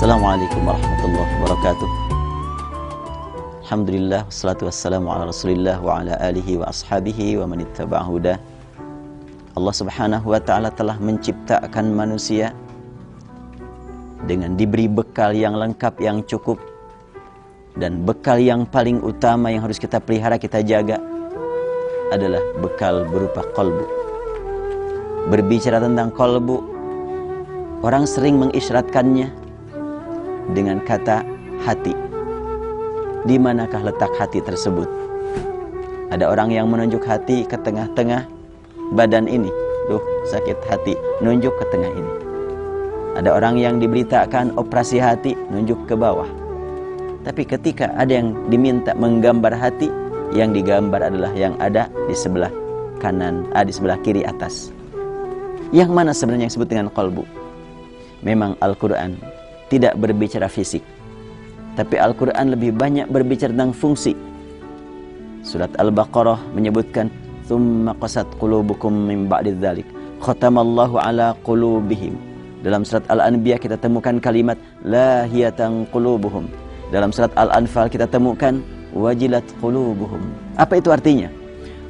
Assalamualaikum warahmatullahi wabarakatuh. Alhamdulillah, wassalatu wassalamu ala rasulillah wa ala alihi wa ashabihi wa man ittaba'a huda. Allah subhanahu wa ta'ala telah menciptakan manusia dengan diberi bekal yang lengkap, yang cukup. Dan bekal yang paling utama yang harus kita pelihara, kita jaga adalah bekal berupa qalbu. Berbicara tentang qalbu, orang sering mengisyaratkannya dengan kata hati. Di manakah letak hati tersebut? Ada orang yang menunjuk hati ke tengah-tengah badan ini. Duh, sakit hati, nunjuk ke tengah ini. Ada orang yang diberitakan operasi hati, nunjuk ke bawah. Tapi ketika ada yang diminta menggambar hati, yang digambar adalah yang ada di sebelah kanan, di sebelah kiri atas. Yang mana sebenarnya yang disebut dengan qalbu? Memang Al-Quran tidak berbicara fisik, tapi Al-Quran lebih banyak berbicara tentang fungsi. Surat Al-Baqarah menyebutkan thumma qasat qulubukum min ba'di dzalik khatamallahu ala qulubihim. Dalam surat Al-Anbiya kita temukan kalimat lahiyatan qulubuhum. Dalam surat Al-Anfal kita temukan wajilat qulubuhum. Apa itu artinya?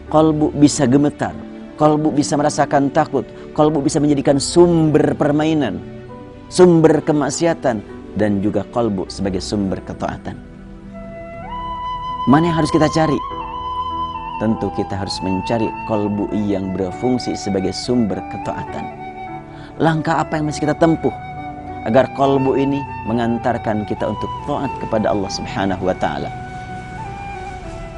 Qalbu bisa gemetar, qalbu bisa merasakan takut, qalbu bisa menjadikan sumber permainan, sumber kemaksiatan, dan juga qalbu sebagai sumber ketaatan. Mana yang harus kita cari? Tentu kita harus mencari qalbu yang berfungsi sebagai sumber ketaatan. Langkah apa yang mesti kita tempuh agar qalbu ini mengantarkan kita untuk taat kepada Allah Subhanahu wa ta'ala?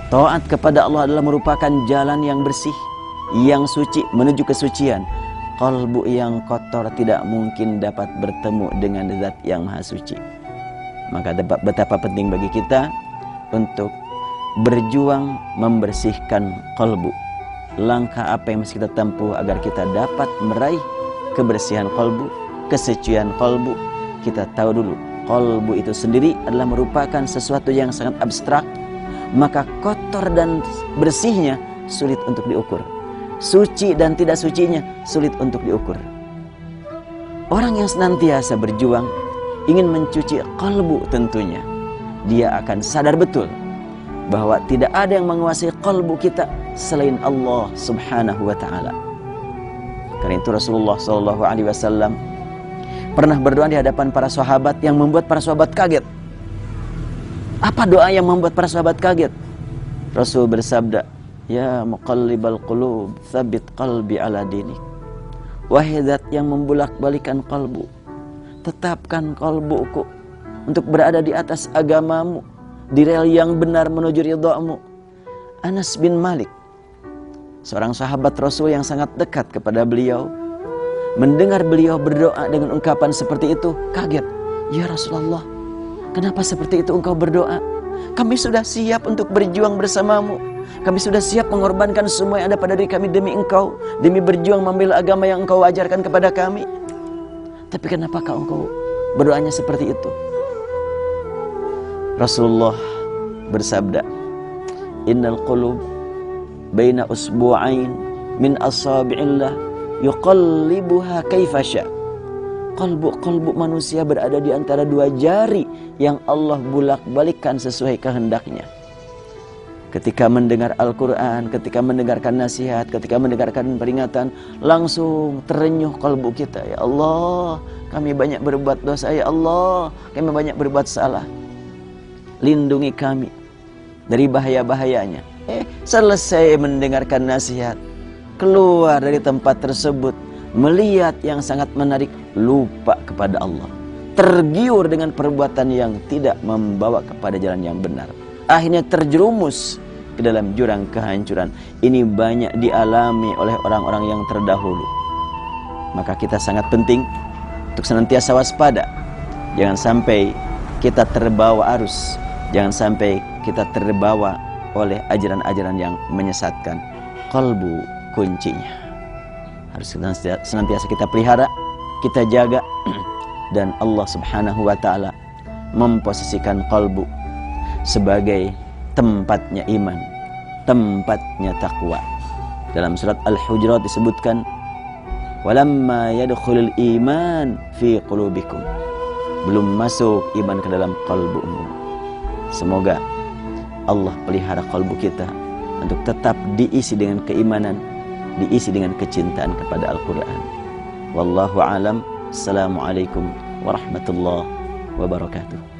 Taat kepada Allah adalah merupakan jalan yang bersih, yang suci menuju kesucian. Qalbu yang kotor tidak mungkin dapat bertemu dengan zat yang maha suci. Maka betapa penting bagi kita untuk berjuang membersihkan qalbu. Langkah apa yang mesti kita tempuh agar kita dapat meraih kebersihan qalbu, kesucian qalbu? Kita tahu dulu, qalbu itu sendiri adalah merupakan sesuatu yang sangat abstrak. Maka kotor dan bersihnya sulit untuk diukur, suci dan tidak sucinya sulit untuk diukur. Orang yang senantiasa berjuang ingin mencuci qalbu, tentunya dia akan sadar betul bahwa tidak ada yang menguasai qalbu kita selain Allah Subhanahu wa ta'ala. Karena itu Rasulullah SAW pernah berdoa di hadapan para sahabat yang membuat para sahabat kaget. Apa doa yang membuat para sahabat kaget? Rasul bersabda, ya muqallibal qulub, tsabbit qalbi ala dinik. Wahai zat yang membulak-balikan kalbu, tetapkan kalbuku untuk berada di atas agamamu, di rel yang benar menuju ridhamu. Anas bin Malik, seorang sahabat Rasul yang sangat dekat kepada beliau, mendengar beliau berdoa dengan ungkapan seperti itu, kaget. Ya Rasulullah, kenapa seperti itu engkau berdoa? Kami sudah siap untuk berjuang bersamamu. Kami sudah siap mengorbankan semua yang ada pada diri kami demi engkau, demi berjuang membela agama yang engkau ajarkan kepada kami. Tapi kenapa engkau berdoanya seperti itu? Rasulullah bersabda, innal qulub baina usbu'ain min asabi'illah yuqallibuha kaifa sya'. Qalbu manusia berada di antara dua jari yang Allah bulak-balikkan sesuai kehendaknya. Ketika mendengar Al-Quran, ketika mendengarkan nasihat, ketika mendengarkan peringatan, langsung terenyuh kalbu kita. Ya Allah, kami banyak berbuat dosa. Ya Allah, kami banyak berbuat salah. Lindungi kami dari bahaya-bahayanya. Selesai mendengarkan nasihat, keluar dari tempat tersebut, melihat yang sangat menarik, lupa kepada Allah, tergiur dengan perbuatan yang tidak membawa kepada jalan yang benar, akhirnya terjerumus ke dalam jurang kehancuran. Ini banyak dialami oleh orang-orang yang terdahulu. Maka kita sangat penting untuk senantiasa waspada. Jangan sampai kita terbawa arus, jangan sampai kita terbawa oleh ajaran-ajaran yang menyesatkan. Qalbu kuncinya harus senantiasa kita pelihara, kita jaga. Dan Allah Subhanahu wa ta'ala memposisikan qalbu sebagai tempatnya iman, tempatnya takwa. Dalam surat Al-Hujurat disebutkan, walamma yadkhulul iman fi qulubikum. belum masuk iman ke dalam qalbumu. Semoga Allah pelihara qalbu kita untuk tetap diisi dengan keimanan, diisi dengan kecintaan kepada Al-Quran. Wallahu alam. Assalamualaikum warahmatullahi wabarakatuh.